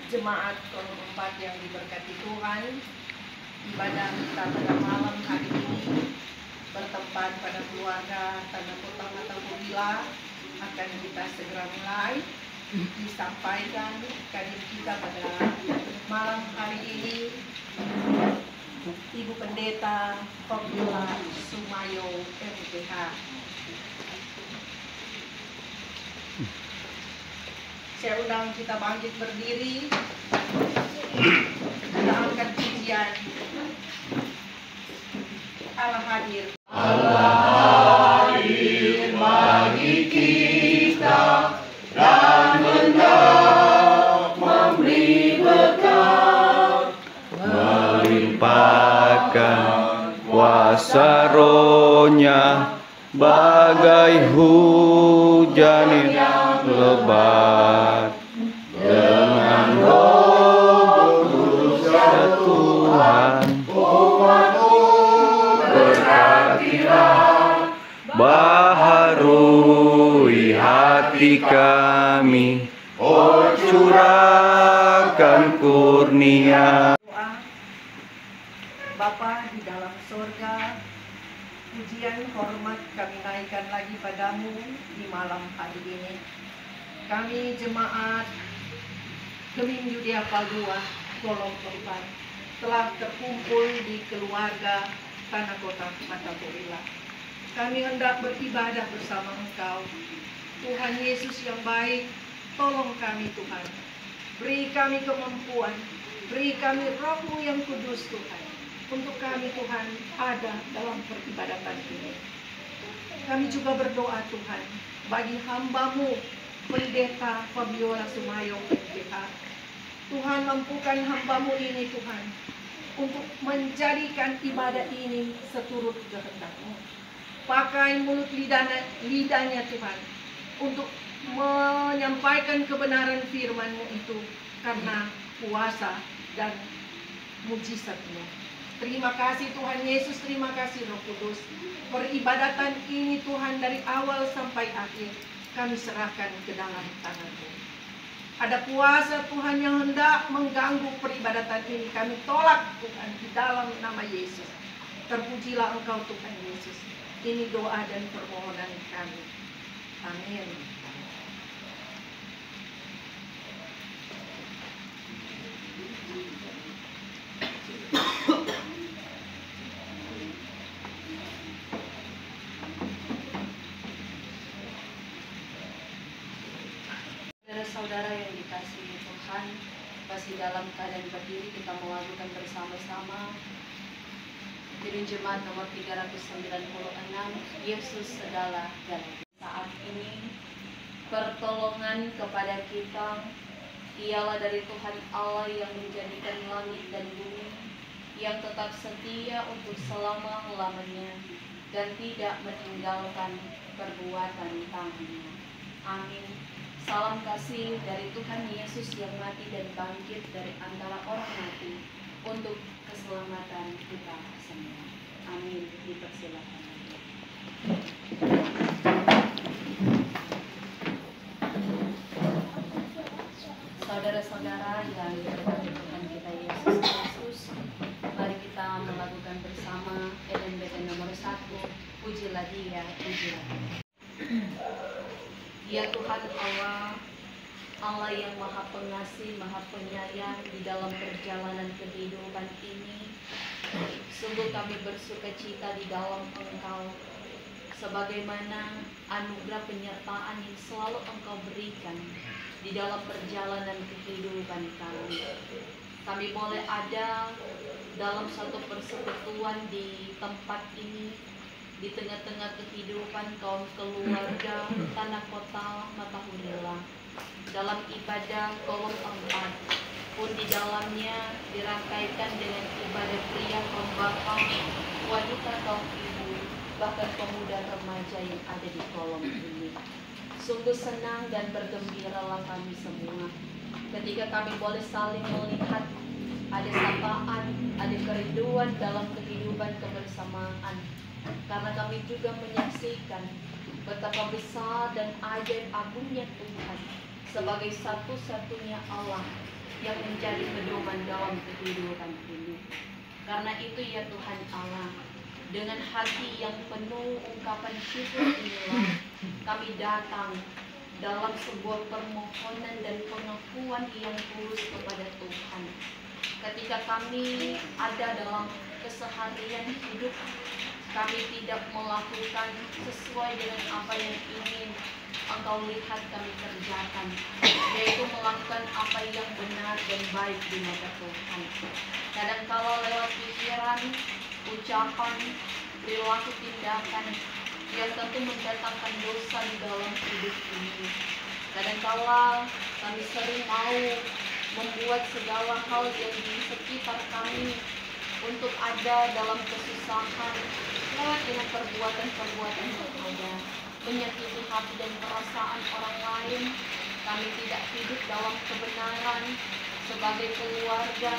Jemaat Kolom 4 yang diberkati Tuhan, ibadah kita pada malam hari ini bertempat pada keluarga Tanah Kota Matahurila akan kita segera mulai disampaikan kadir kita pada malam hari ini. Ibu Pendeta Fabiola Sumayo MPH. Saya undang kita bangkit berdiri. Kita angkat pujian. Allah hadir. Allah hadir bagi kita dan hendak memberi berkat, melimpahkan kuasa Roh-Nya bagai hujan yang lebat. Dengan Roh Kudus ya Tuhan, berkatilah, baharui hati kami, oh curahkan kurnia. Doa. Bapa di dalam sorga, pujian hormat kami naikkan lagi padamu di malam hari ini. Kami jemaat Gemim Yudea Paldua Kolom 4 telah terkumpul di keluarga Tanah Kota Matahurila. Kami hendak beribadah bersama Engkau. Tuhan Yesus yang baik, tolong kami Tuhan. Beri kami kemampuan, beri kami Roh-Mu yang kudus Tuhan. Untuk kami Tuhan ada dalam peribadatan ini. Kami juga berdoa Tuhan bagi hamba-Mu Pendeta Fabiola Sumayo MPH. Tuhan mampukan hamba-Mu ini Tuhan untuk menjadikan ibadah ini seturut kehendak-Mu. Pakai mulut lidahnya Tuhan untuk menyampaikan kebenaran firman-Mu itu karena kuasa dan mujizat-Mu. Terima kasih Tuhan Yesus, terima kasih Roh Kudus. Peribadatan ini Tuhan dari awal sampai akhir kami serahkan ke dalam tangan-Mu. Ada kuasa Tuhan yang hendak mengganggu peribadatan ini, kami tolak Tuhan di dalam nama Yesus. Terpujilah Engkau Tuhan Yesus. Ini doa dan permohonan kami. Amin. Saudara yang dikasihi Tuhan, masih dalam keadaan berdiri kita melakukan bersama-sama Kidung Jemaat nomor 396, Yesus adalah jalan. Saat ini pertolongan kepada kita ialah dari Tuhan Allah yang menjadikan langit dan bumi, yang tetap setia untuk selama-lamanya dan tidak meninggalkan perbuatan tangannya. Amin. Salam kasih dari Tuhan Yesus yang mati dan bangkit dari antara orang mati untuk keselamatan kita semua. Amin. Dipersilakan. Saudara-saudara yang diberkati Tuhan kita Yesus Kristus, mari kita melakukan bersama LMBT nomor 1, pujilah Dia, pujilah Dia. Ya Tuhan Allah, Allah yang Maha Pengasih, Maha Penyayang di dalam perjalanan kehidupan ini, sungguh kami bersuka cita di dalam Engkau, sebagaimana anugerah penyertaan yang selalu Engkau berikan di dalam perjalanan kehidupan kami. Kami boleh ada dalam satu persekutuan di tempat ini, di tengah-tengah kehidupan kaum keluarga Tanah Kota Matahurila, dalam ibadah Kolom 4 pun di dalamnya dirangkaikan dengan ibadah pria kaum bapak, wanita kaum ibu, bahkan pemuda remaja yang ada di kolom ini. Sungguh senang dan bergembiralah kami semua ketika kami boleh saling melihat ada sapaan, ada kerinduan dalam kehidupan kebersamaan. Karena kami juga menyaksikan betapa besar dan ajaib agungnya Tuhan sebagai satu-satunya Allah yang menjadi pedoman dalam kehidupan ini. Karena itu ya Tuhan Allah, dengan hati yang penuh ungkapan syukur inilah kami datang dalam sebuah permohonan dan pengakuan yang tulus kepada Tuhan. Ketika kami ada dalam keseharian hidup, kami tidak melakukan sesuai dengan apa yang ingin Engkau lihat kami kerjakan, yaitu melakukan apa yang benar dan baik di mata Tuhan. Kadangkala lewat pikiran, ucapan, perilaku, tindakan yang tentu mendatangkan dosa di dalam hidup ini. Kadangkala kami sering mau membuat segala hal yang di sekitar kami untuk ada dalam kesusahan lewat dengan perbuatan-perbuatan yang ada, menyakiti hati dan perasaan orang lain. Kami tidak hidup dalam kebenaran sebagai keluarga,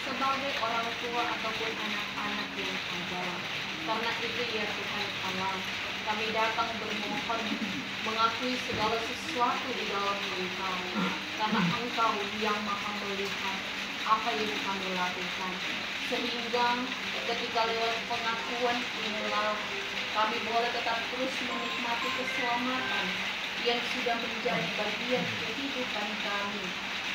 sebagai orang tua ataupun anak-anak yang ada. Karena itu ya Tuhan Allah, kami datang bermohon mengakui segala sesuatu di dalam Engkau, karena Engkau yang maha melihat apa yang kami lakukan, sehingga ketika lewat pengakuan inilah kami boleh tetap terus menikmati keselamatan yang sudah menjadi bagian kehidupan kami,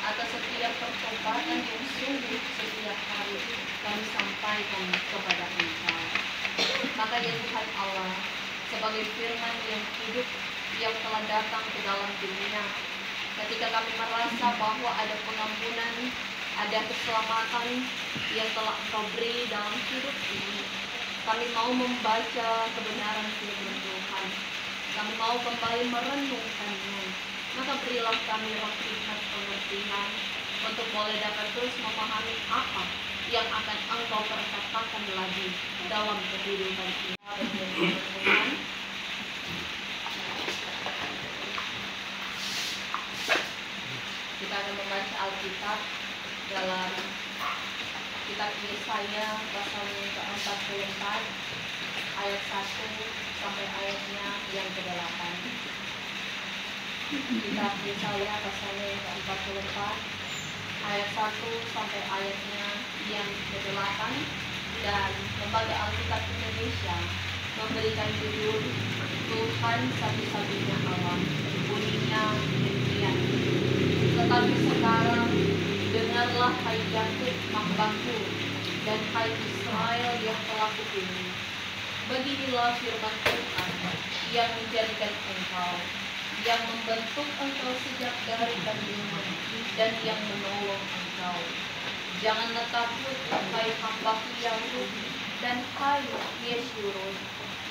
atas setiap pertobatan yang sungguh setiap hari kami sampaikan kepada Engkau. Maka ya Tuhan Allah, sebagai firman yang hidup yang telah datang ke dalam dunia, ketika kami merasa bahwa ada pengampunan, ada keselamatan yang telah Engkau beri dalam hidup ini, kami mau membaca kebenaran firman Tuhan, kami mau kembali merenungkannya. Maka berilah kami roh hikmat pengertian untuk boleh dapat terus memahami apa yang akan Engkau perkatakan lagi dalam kehidupan kita. Tuhan, kita akan membaca Alkitab dalam kitab Yesaya pasal yang ke-44 ayat 1 sampai ayatnya yang ke-8. Kitab Yesaya pasal yang ke-44 ayat 1 sampai ayatnya yang ke-8, dan Lembaga Alkitab Indonesia memberikan judul Tuhan Satu-satunya Allah. Bunyinya demikian: tetapi sekarang dengarlah hai Yakub hambaku, dan hai Israel yang telah kupilih. Beginilah firman Tuhan yang menjadikan engkau, yang membentuk engkau sejak dari kandungan, dan yang menolong engkau. Janganlah takut, hai hambaku Yakub, dan hai Yesurun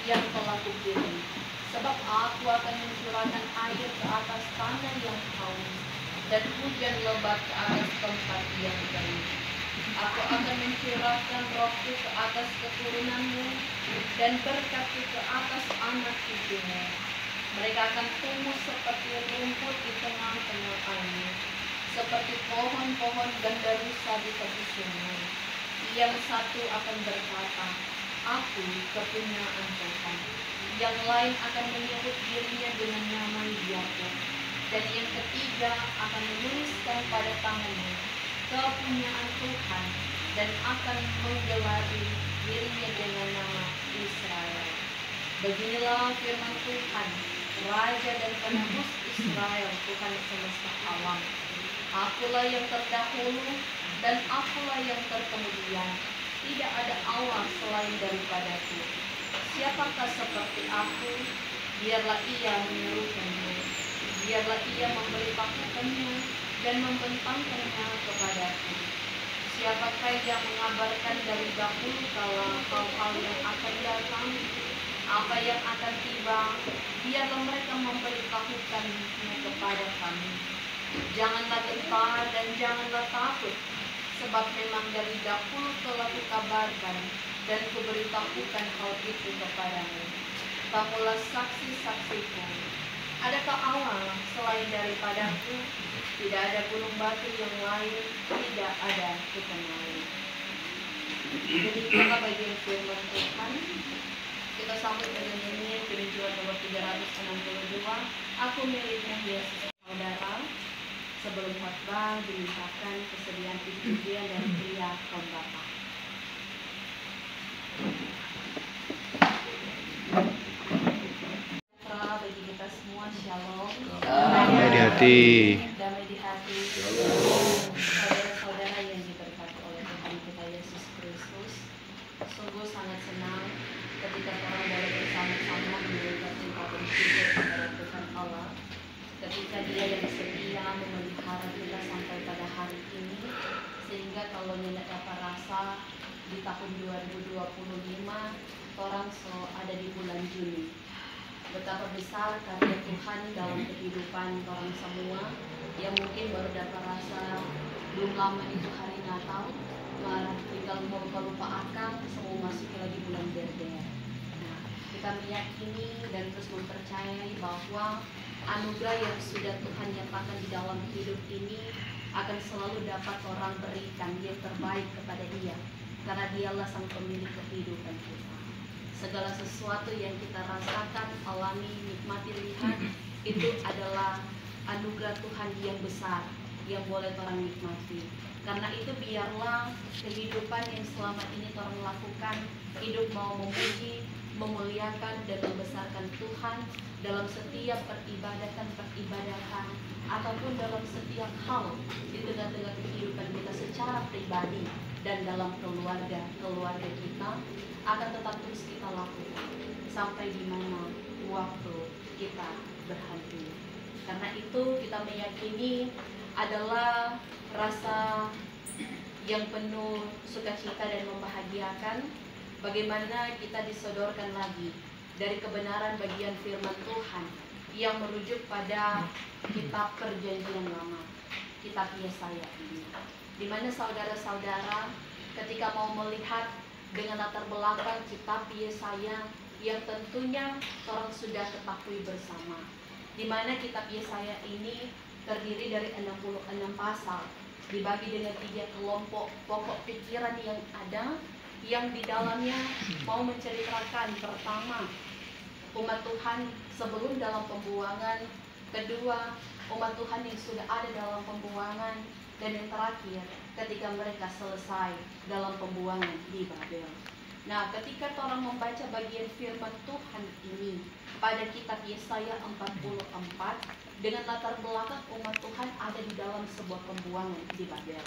yang telah kupilih. Sebab aku akan mencurahkan air ke atas tanah yang haus, dan hujan lebat ke atas tempat yang kering. Aku akan mencurahkan rohku ke atas keturunanmu, dan berkatku ke atas anak cucumu. Mereka akan tumbuh seperti rumput di tengah-tengah air, seperti pohon-pohon gandarusa di tepi sungai. Yang satu akan berkata, aku kepunyaan Tuhan. Yang lain akan menyebut dirinya dengan nama Yakub, dan yang ketiga akan menuliskan pada tangannya kepunyaan Tuhan, dan akan menggelari dirinya dengan nama Israel. Beginilah firman Tuhan, Raja dan Penebus Israel, Tuhan semesta alam. Akulah yang terdahulu dan akulah yang terkemudian. Tidak ada Allah selain daripadaku. Siapakah seperti aku? Biarlah ia menyerukannya, biarlah ia memberitahukannya dan membentangkannya kepadaku. Siapakah yang mengabarkan dari dahulu kala hal-hal yang akan datang, apa yang akan tiba? Biarlah mereka memberitahukannya kepada kami. Janganlah gentar dan janganlah takut, sebab memang dari dahulu telah kukabarkan dan kuberitahukan hal itu kepadamu. Kamulah saksi-saksiku. Adakah Allah selain daripadaku? Tidak ada gunung batu yang lain, tidak ada kukenali. Demikianlah bagian firman Tuhan. Kita sambut dengan nyanyian kerinduan nomor 362. Aku milikmu Yesus. Saudara, Sebelum khotbah dimintakan kesediaan pujian dari pria kaum bapak. Bagi kita semua, shalom. Damai di hati. Damai di hati. Saudara-saudara yang diberkati oleh Tuhan kita Yesus Kristus, sungguh sangat senang ketika orang boleh bersama-sama mengucapkan cinta bersyukur kepada Tuhan Allah, ketika Dia yang setia memelihara kita sampai pada hari ini, sehingga kalau nenek dapat rasa di tahun 2025 orang ada di bulan Juni. Betapa besar karya Tuhan dalam kehidupan orang semua yang mungkin baru dapat rasa belum lama itu hari Natal, malah tinggal lupa akan semua masuk lagi bulan Berber. Nah, kita meyakini dan terus mempercayai bahwa anugerah yang sudah Tuhan nyatakan di dalam hidup ini akan selalu dapat orang berikan yang terbaik kepada Dia, karena Dialah sang pemilik kehidupan kita. Segala sesuatu yang kita rasakan, alami, nikmati, lihat, itu adalah anugerah Tuhan yang besar yang boleh orang nikmati. Karena itu biarlah kehidupan yang selama ini orang lakukan, hidup mau memuji, memuliakan dan membesarkan Tuhan dalam setiap peribadatan ataupun dalam setiap hal di tengah-tengah kehidupan kita secara pribadi dan dalam keluarga kita akan tetap terus kita lakukan sampai di mana waktu kita berhenti. Karena itu kita meyakini adalah rasa yang penuh sukacita dan membahagiakan bagaimana kita disodorkan lagi dari kebenaran bagian firman Tuhan yang merujuk pada kitab Perjanjian Lama, kitab Yesaya ini, di mana saudara-saudara ketika mau melihat dengan latar belakang kitab Yesaya yang tentunya orang sudah ketahui bersama, di mana kitab Yesaya ini terdiri dari 66 pasal, dibagi dengan 3 kelompok pokok pikiran yang ada, yang di dalamnya mau menceritakan pertama umat Tuhan sebelum dalam pembuangan, kedua umat Tuhan yang sudah ada dalam pembuangan, dan yang terakhir ketika mereka selesai dalam pembuangan di Babel. Nah, ketika orang membaca bagian firman Tuhan ini pada kitab Yesaya 44 dengan latar belakang umat Tuhan ada di dalam sebuah pembuangan di Babel.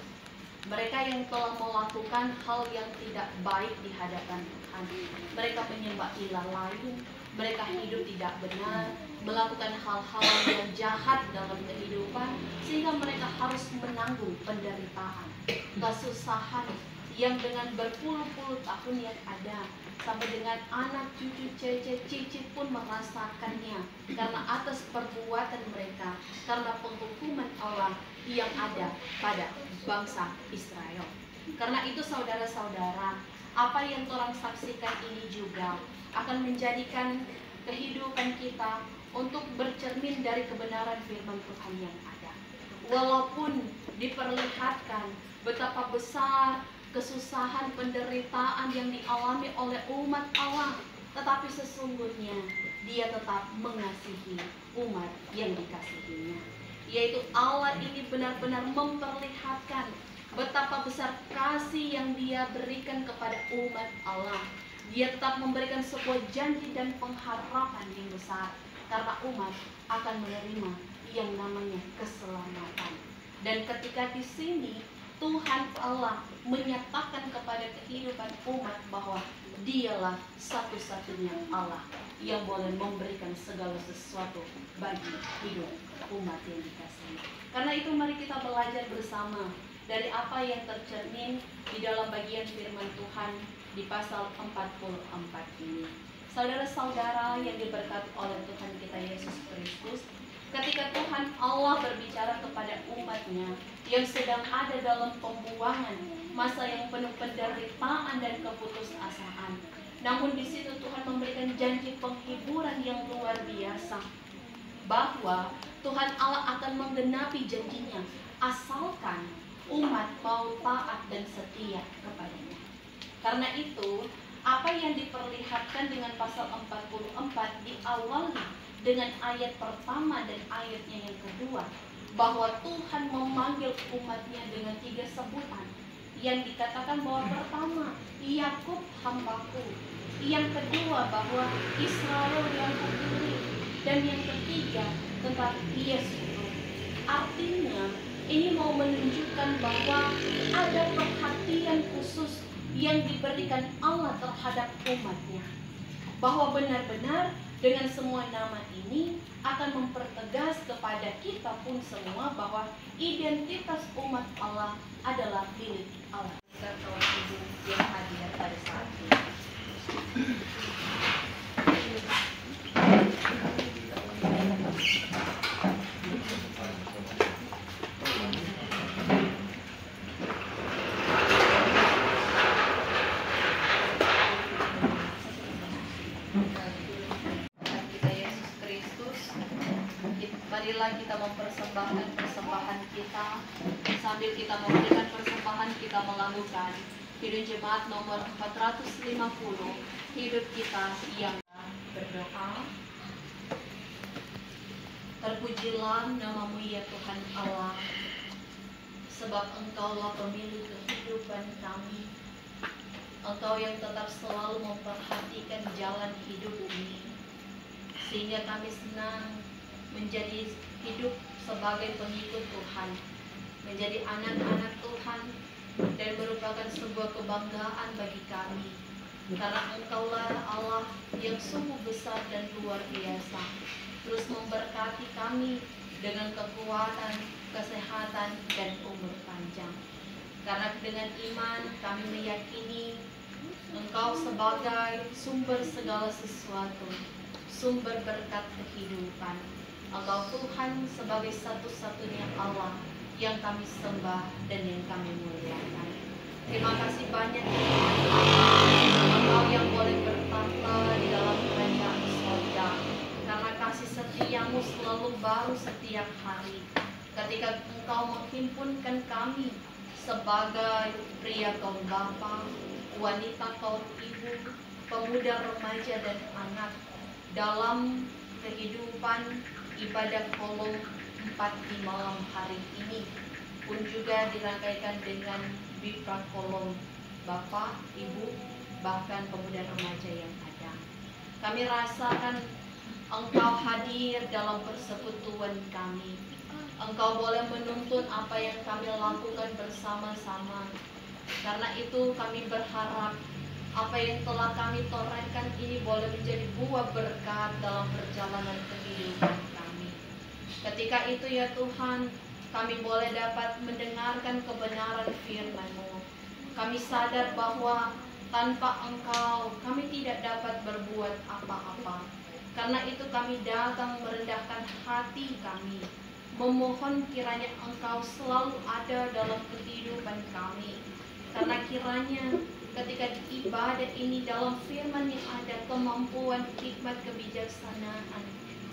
Mereka yang telah melakukan hal yang tidak baik di hadapan Tuhan. Mereka menyembah ilah lain, mereka hidup tidak benar, melakukan hal-hal yang jahat dalam kehidupan, sehingga mereka harus menanggung penderitaan, kesusahan yang dengan berpuluh-puluh tahun yang ada, sampai dengan anak, cucu, cicit pun merasakannya karena atas perbuatan mereka, karena penghukuman Allah yang ada pada bangsa Israel. Karena itu saudara-saudara, apa yang orang saksikan ini juga akan menjadikan kehidupan kita untuk bercermin dari kebenaran firman Tuhan yang ada. Walaupun diperlihatkan betapa besar kesusahan, penderitaan yang dialami oleh umat Allah, tetapi sesungguhnya Dia tetap mengasihi umat yang dikasihinya. Yaitu Allah ini benar-benar memperlihatkan betapa besar kasih yang Dia berikan kepada umat Allah. Dia tetap memberikan sebuah janji dan pengharapan yang besar, karena umat akan menerima yang namanya keselamatan. Dan ketika di sini Tuhan Allah menyatakan kepada kehidupan umat bahwa Dialah satu-satunya Allah yang boleh memberikan segala sesuatu bagi hidup umat yang dikasihi. Karena itu mari kita belajar bersama dari apa yang tercermin di dalam bagian firman Tuhan di pasal 44 ini. Saudara-saudara yang diberkati oleh Tuhan kita Yesus Kristus, ketika Tuhan Allah berbicara kepada umatnya yang sedang ada dalam pembuangan, masa yang penuh penderitaan dan keputusasaan, namun di situ Tuhan memberikan janji penghiburan yang luar biasa, bahwa Tuhan Allah akan menggenapi janjinya asalkan umat mau taat dan setia kepadanya. Karena itu, apa yang diperlihatkan dengan pasal 44 diawali dengan ayat pertama dan ayatnya yang kedua, bahwa Tuhan memanggil umatnya dengan 3 sebutan. Yang dikatakan bahwa pertama, Yakub hambaku. Yang kedua, bahwa Israel yang kupilih. Dan yang ketiga, tentang Yesus. Artinya, ini mau menunjukkan bahwa ada perhatian khusus yang diberikan Allah terhadap umatnya. Bahwa benar-benar dengan semua nama ini akan mempertegas kepada kita pun semua bahwa identitas umat Allah adalah milik Allah. Kita kawan ibu yang hadir pada saat ini. Kita Yesus Kristus, marilah kita mempersembahkan persembahan kita. Sambil kita memberikan persembahan, kita melakukan Hidup Jemaat nomor 450, hidup kita yang berdoa. Terpujilah namamu ya Tuhan Allah, sebab Engkaulah pemilik kehidupan kami. Engkau yang tetap selalu memperhatikan jalan hidup ini, sehingga kami senang menjadi hidup sebagai pengikut Tuhan, menjadi anak-anak Tuhan, dan merupakan sebuah kebanggaan bagi kami. Karena Engkaulah Allah yang sungguh besar dan luar biasa, terus memberkati kami dengan kekuatan, kesehatan, dan umur panjang. Karena dengan iman kami meyakini Engkau sebagai sumber segala sesuatu, sumber berkat kehidupan. Engkau Tuhan sebagai satu-satunya Allah yang kami sembah dan yang kami muliakan. Terima kasih banyak Engkau yang boleh bertahta di dalam kerajaan surga, karena kasih setiamu selalu baru setiap hari. Ketika Engkau menghimpunkan kami sebagai pria kaum bapa, wanita kaum ibu, pemuda, remaja, dan anak dalam kehidupan ibadah kolom 4 di malam hari ini, pun juga dirangkaikan dengan bipra kolom bapak, ibu, bahkan pemuda remaja yang ada. Kami rasakan Engkau hadir dalam persekutuan kami. Engkau boleh menuntun apa yang kami lakukan bersama-sama. Karena itu kami berharap apa yang telah kami torehkan ini boleh menjadi buah berkat dalam perjalanan kehidupan kami. Ketika itu ya Tuhan, kami boleh dapat mendengarkan kebenaran firman-Mu. Kami sadar bahwa tanpa Engkau kami tidak dapat berbuat apa-apa. Karena itu kami datang merendahkan hati kami, memohon kiranya Engkau selalu ada dalam kehidupan kami. Karena kiranya ketika ibadah ini dalam firman yang ada kemampuan, hikmat, kebijaksanaan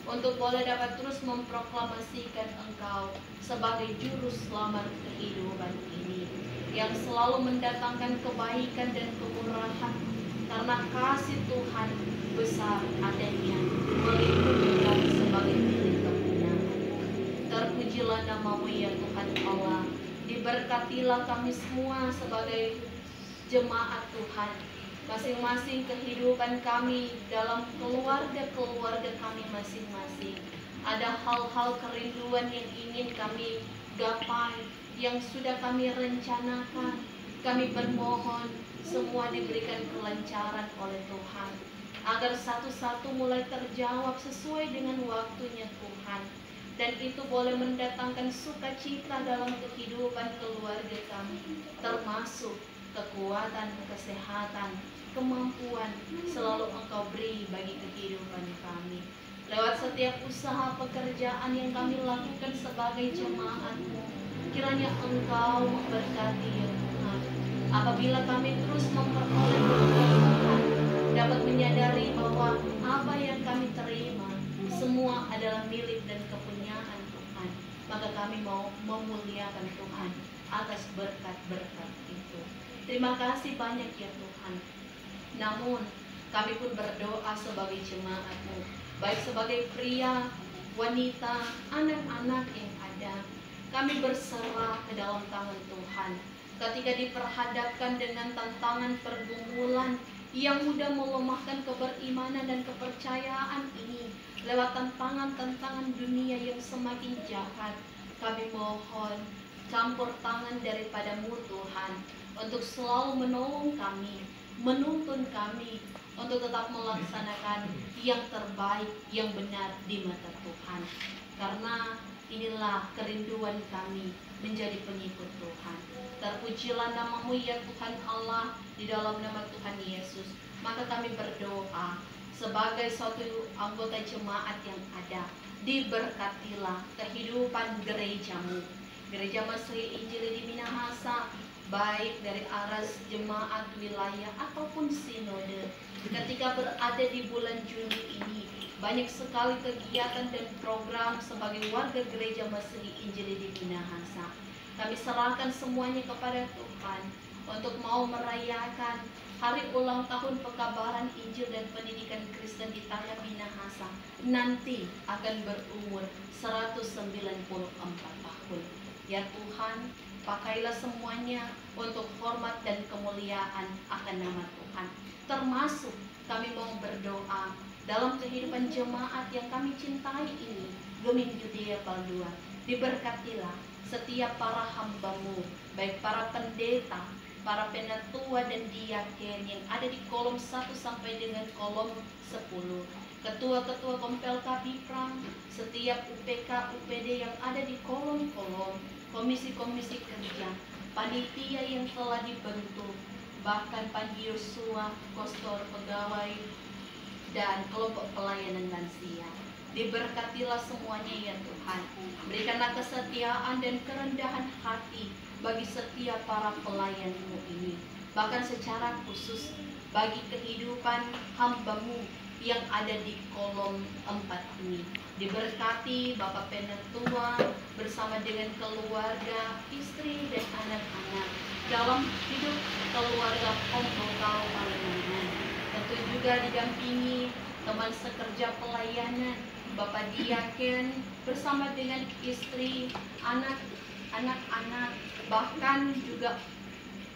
untuk boleh dapat terus memproklamasikan Engkau sebagai juru selamat kehidupan ini, yang selalu mendatangkan kebaikan dan kemurahan, karena kasih Tuhan besar adanya melindungi kami sebagai milik kepunyaan-Mu. Terpujilah namamu ya Tuhan Allah. Diberkatilah kami semua sebagai jemaat Tuhan, masing-masing kehidupan kami dalam keluarga-keluarga kami masing-masing. Ada hal-hal kerinduan yang ingin kami gapai, yang sudah kami rencanakan. Kami bermohon semua diberikan kelancaran oleh Tuhan, agar satu-satu mulai terjawab sesuai dengan waktunya Tuhan. Dan itu boleh mendatangkan sukacita dalam kehidupan keluarga kami, termasuk kekuatan, kesehatan, kemampuan selalu Engkau beri bagi kehidupan kami. Lewat setiap usaha pekerjaan yang kami lakukan sebagai jemaat-Mu, kiranya Engkau memberkati ya Tuhan. Apabila kami terus memperoleh berkat Tuhan, dapat menyadari bahwa apa yang kami terima semua adalah milik dan kepunyaan Tuhan, maka kami mau memuliakan Tuhan atas berkat-berkat itu. Terima kasih banyak ya Tuhan. Namun kami pun berdoa sebagai jemaat-Mu, baik sebagai pria, wanita, anak-anak yang ada. kami berserah ke dalam tangan Tuhan. Ketika diperhadapkan dengan tantangan pergumulan yang mudah melemahkan keberimanan dan kepercayaan ini, lewat tantangan-tantangan dunia yang semakin jahat, kami mohon campur tangan daripada-Mu Tuhan, untuk selalu menolong kami, menuntun kami, untuk tetap melaksanakan yang terbaik, yang benar di mata Tuhan. Karena inilah kerinduan kami menjadi pengikut Tuhan. Terpujilah nama-Mu ya Tuhan Allah, di dalam nama Tuhan Yesus. Maka kami berdoa sebagai suatu anggota jemaat yang ada, diberkatilah kehidupan gereja-Mu, Gereja Mesri Injili di Minahasa, baik dari aras jemaat wilayah ataupun sinode. Ketika berada di bulan Juni ini, banyak sekali kegiatan dan program sebagai warga Gereja Mesri Injili di Minahasa. Kami serahkan semuanya kepada Tuhan untuk mau merayakan hari ulang tahun pekabaran Injil dan pendidikan Kristen di tanah Minahasa. Nanti akan berumur 194 tahun. Ya Tuhan, pakailah semuanya untuk hormat dan kemuliaan akan nama Tuhan. Termasuk kami mau berdoa dalam kehidupan jemaat yang kami cintai ini, Gemim Judea Baldua. Diberkatilah setiap para hamba-Mu, baik para pendeta, para penatua dan diaken yang ada di kolom 1 sampai dengan kolom 10, ketua-ketua Kompel Kapiprang, setiap UPK, UPD yang ada di kolom-kolom, komisi-komisi kerja, panitia yang telah dibentuk, bahkan Panji Yosua, kostor pegawai, dan kelompok pelayanan lansia. Diberkatilah semuanya ya Tuhan. Berikanlah kesetiaan dan kerendahan hati bagi setiap para pelayan-Mu ini. Bahkan secara khusus bagi kehidupan hamba-Mu yang ada di kolom 4 ini. Diberkati Bapak Penatua bersama dengan keluarga, istri dan anak-anak dalam hidup keluarga Kompokal Palemangan. Tentu juga didampingi teman sekerja pelayanan, Bapak Diaken bersama dengan istri, anak-anak, bahkan juga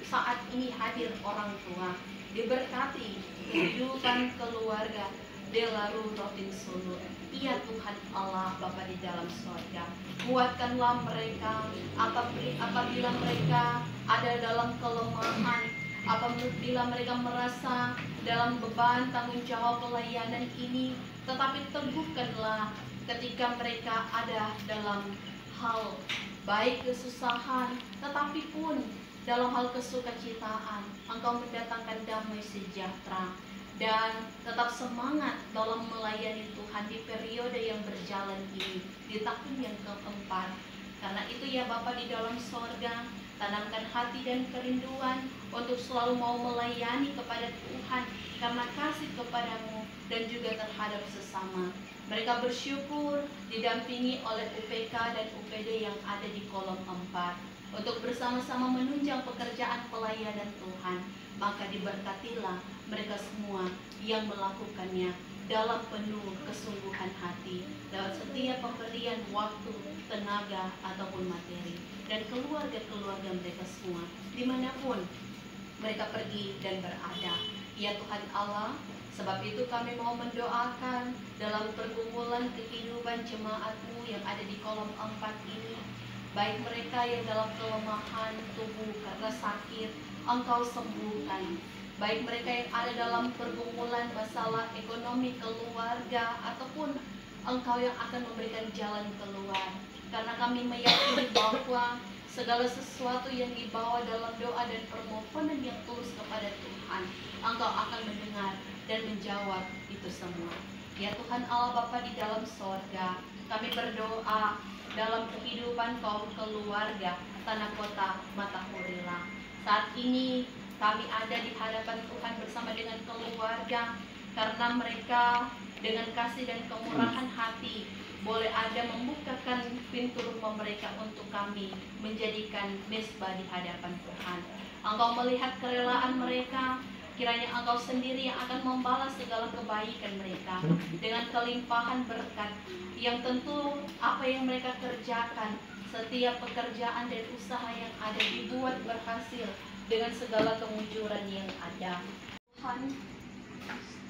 saat ini hadir orang tua. Diberkati kehidupan keluarga Delaru Rotinsulu. Iya Tuhan Allah Bapa di dalam sorga, kuatkanlah mereka apabila mereka ada dalam kelemahan, apabila mereka merasa dalam beban tanggung jawab pelayanan ini, tetapi teguhkanlah ketika mereka ada dalam hal baik kesusahan, tetapi pun dalam hal kesukacitaan, Engkau mendatangkan damai sejahtera dan tetap semangat dalam melayani Tuhan di periode yang berjalan ini, di tahun yang keempat. Karena itu ya Bapa di dalam sorga, tanamkan hati dan kerinduan untuk selalu mau melayani kepada Tuhan karena kasih kepadamu dan juga terhadap sesama. Mereka bersyukur didampingi oleh UPK dan UPD yang ada di kolom 4 untuk bersama-sama menunjang pekerjaan pelayanan Tuhan. Maka diberkatilah mereka semua yang melakukannya dalam penuh kesungguhan hati lewat setiap pemberian waktu, tenaga ataupun materi, dan keluarga-keluarga mereka semua dimanapun mereka pergi dan berada. Ya Tuhan Allah, sebab itu kami mau mendoakan dalam pergumulan kehidupan jemaat-Mu yang ada di kolom 4 ini, baik mereka yang dalam kelemahan tubuh karena sakit, Engkau sembuhkan. Baik mereka yang ada dalam pergumulan masalah ekonomi keluarga, ataupun Engkau yang akan memberikan jalan keluar. Karena kami meyakini bahwa segala sesuatu yang dibawa dalam doa dan permohonan yang tulus kepada Tuhan, Engkau akan mendengar dan menjawab itu semua. Ya Tuhan Allah Bapa di dalam sorga, kami berdoa dalam kehidupan kaum keluarga Tanah Kota Matahorila. Saat ini kami ada di hadapan Tuhan bersama dengan keluarga, karena mereka dengan kasih dan kemurahan hati boleh ada membukakan pintu rumah mereka untuk kami menjadikan mezbah di hadapan Tuhan. Engkau melihat kerelaan mereka, kiranya Engkau sendiri yang akan membalas segala kebaikan mereka dengan kelimpahan berkat yang tentu apa yang mereka kerjakan Setiap pekerjaan dan usaha yang ada dibuat berhasil dengan segala kemujuran yang ada. Tuhan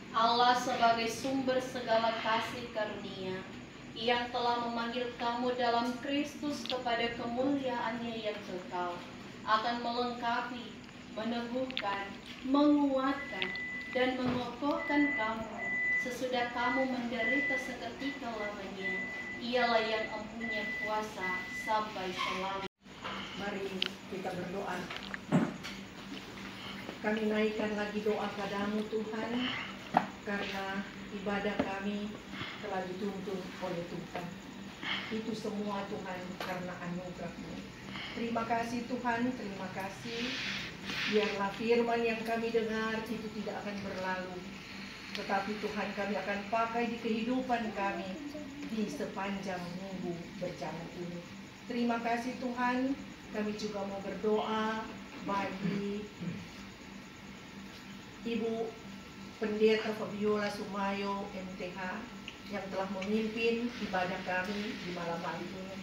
Allah sebagai sumber segala kasih karunia yang telah memanggil kamu dalam Kristus kepada kemuliaan-Nya yang kekal, akan melengkapi, meneguhkan, menguatkan, dan mengokohkan kamu sesudah kamu menderita seketika lamanya. Ialah yang empunya kuasa sampai selalu. Mari kita berdoa. Kami naikkan lagi doa padamu Tuhan, karena ibadah kami telah dituntun oleh Tuhan. Itu semua Tuhan karena anugerah-Mu. Terima kasih Tuhan, terima kasih. Biarlah firman yang kami dengar itu tidak akan berlalu, tetapi Tuhan kami akan pakai di kehidupan kami di sepanjang minggu berjalan ini. Terima kasih Tuhan. Kami juga mau berdoa bagi Ibu Pendeta Fabiola Sumayo MTH yang telah memimpin ibadah kami di malam hari ini.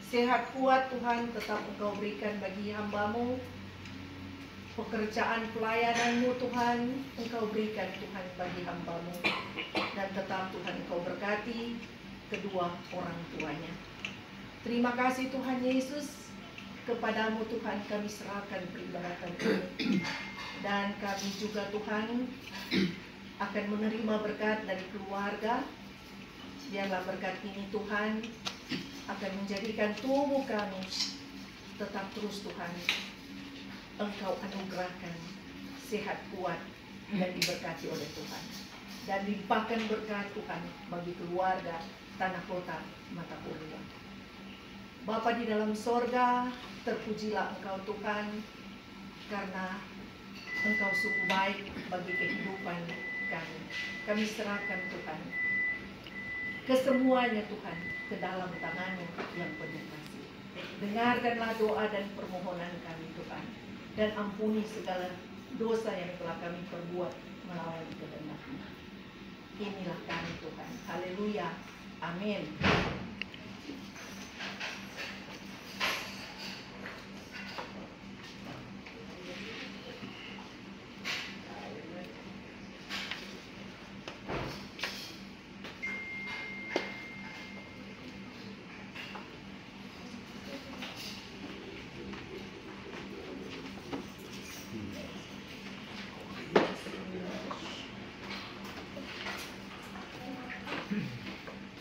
Sehat kuat Tuhan tetap Engkau berikan bagi hamba-Mu. Pekerjaan pelayanan-Mu Tuhan Engkau berikan Tuhan bagi hamba-Mu. Dan tetap Tuhan Engkau berkati kedua orang tuanya. Terima kasih Tuhan Yesus. Kepadamu Tuhan kami serahkan peribadatan ini. Dan kami juga Tuhan akan menerima berkat dari keluarga. Biarlah berkat ini Tuhan akan menjadikan tubuh kami tetap terus Tuhan Engkau anugerahkan sehat kuat dan diberkati oleh Tuhan. Dan limpahkan berkat Tuhan bagi keluarga Tanah Kota Mata Kuliah. Bapa di dalam sorga, terpujilah Engkau Tuhan, karena Engkau sungguh baik bagi kehidupan kami. Kami serahkan Tuhan kesemuanya Tuhan ke dalam tangan-Mu yang penuh kasih. Dengarkanlah doa dan permohonan kami Tuhan, dan ampuni segala dosa yang telah kami perbuat melawan kehendak-Mu. Inilah kami Tuhan. Haleluya. Amin.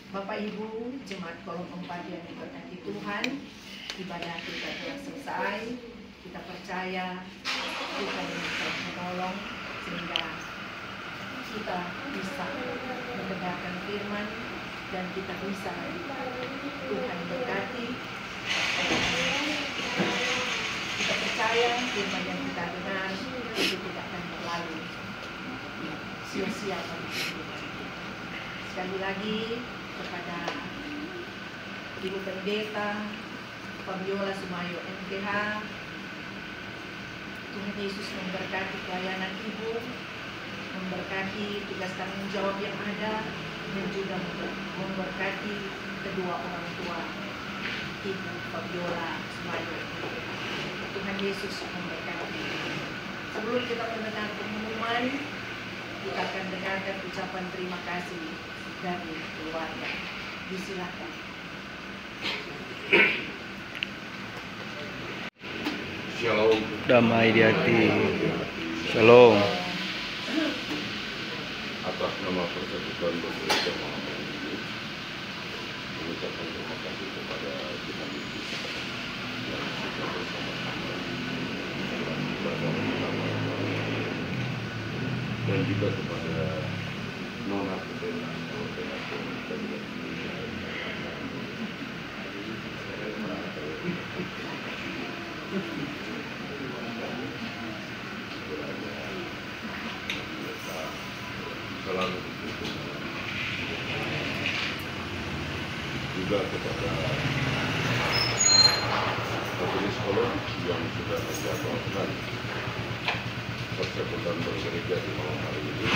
Bapak Ibu, Jemaat Kolom 4 yang diberkati Tuhan, ibadah kita telah selesai. Kita percaya Tuhan yang menolong sehingga kita bisa mendengarkan firman dan kita bisa Tuhan berkati. Kita percaya firman yang kita dengar itu tidak akan berlalu sia-sia bagi kehidupan. Sekali lagi kepada Ibu Pendeta Fabiola Sumayo MTH, Tuhan Yesus memberkati pelayanan Ibu, memberkati tugas tanggung jawab yang ada, dan juga memberkati kedua orang tua Ibu Fabiola Sumayo MTH. Tuhan Yesus memberkati. Sebelum kita mendengar pengumuman, kita akan dengarkan ucapan terima kasih dari keluarga. Disilakan. Shalom. Damai di hati. Shalom. Atas nama Persekutuan Gereja Muhammadiyah ini, mengucapkan terima kasih kepada Tuhan Yesus yang sudah bersama-sama dalam ibadah bersama, dan juga kepada Nona Pendeta kita juga selalu juga kepada majelis kolom yang sudah menjadwalkan persekutuan bergereja di malam hari ini.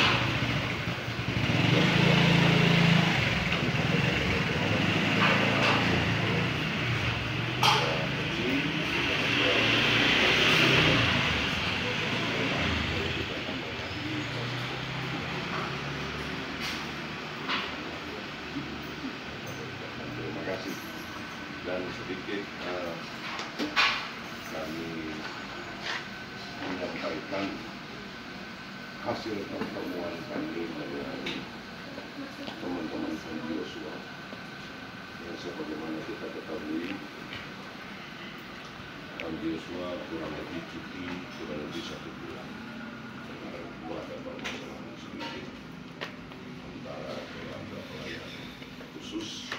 menyampaikan hasil pertemuan kami dengan teman-teman Panji Yosua yang sebagaimana kita ketahui Panji Yosua kurang lebih cuti kurang lebih 1 bulan karena ada permasalahan sedikit antara keluarga pelayan khusus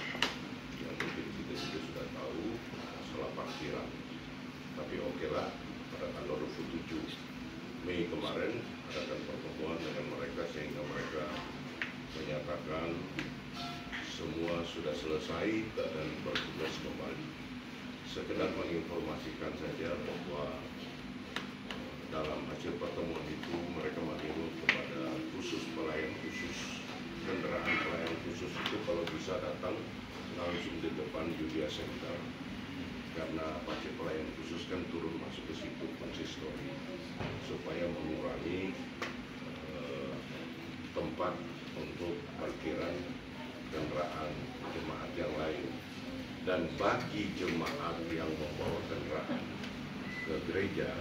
yang mungkin kita juga sudah tahu masalah parkiran. Tapi oke lah, pada tanggal 27 Mei kemarin adakan pertemuan dengan mereka sehingga mereka menyatakan semua sudah selesai dan bertugas kembali. Sekedar menginformasikan saja bahwa dalam hasil pertemuan itu mereka mengimbau kepada khusus pelayan khusus, kendaraan pelayan khusus itu kalau bisa datang langsung di depan Yudia Center, karena pasti pelayan khusus kan turun masuk ke situ konsistori supaya mengurangi tempat untuk parkiran kendaraan jemaat yang lain. Dan bagi jemaat yang membawa kendaraan ke gereja,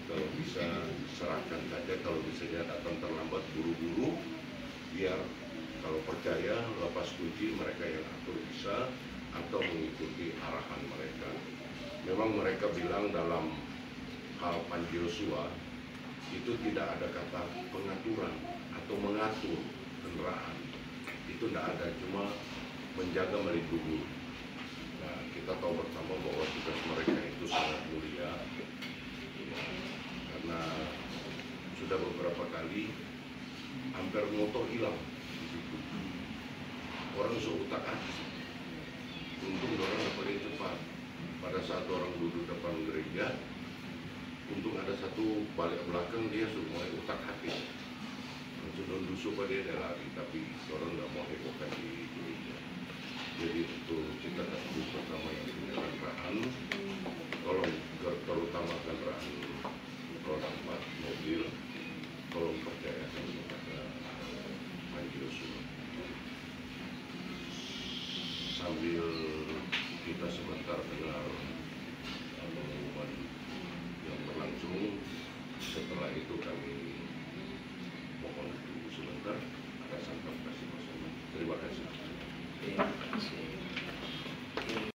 kalau bisa serahkan saja, kalau misalnya datang terlambat buru-buru, biar kalau percaya lepas kunci mereka yang atur bisa atau mengikuti arahan mereka. Memang mereka bilang dalam hal Panji Yosua itu tidak ada kata pengaturan atau mengatur kendaraan, itu tidak ada, cuma menjaga melindungi. Nah, kita tahu bersama bahwa tugas mereka itu sangat mulia, ya, karena sudah beberapa kali hampir motor hilang di situ. Orang seutak-atik. Untung orang dapat cepat. Pada saat orang duduk depan gereja, untung ada satu balik belakang, dia sudah mulai utak-atik. Sudah dusuk pada dia lari, tapi orang nggak mau hebohkan di gereja. Jadi itu kita kasih pertama yang punya kendaraan, tolong terutama kendaraan roda 4 mobil, tolong percayakan kepada Panji Yosua. Sambil kita sebentar dengar pengumuman yang berlangsung, setelah itu kami mohon tunggu sebentar, ada santap kasih bersama. Terima kasih.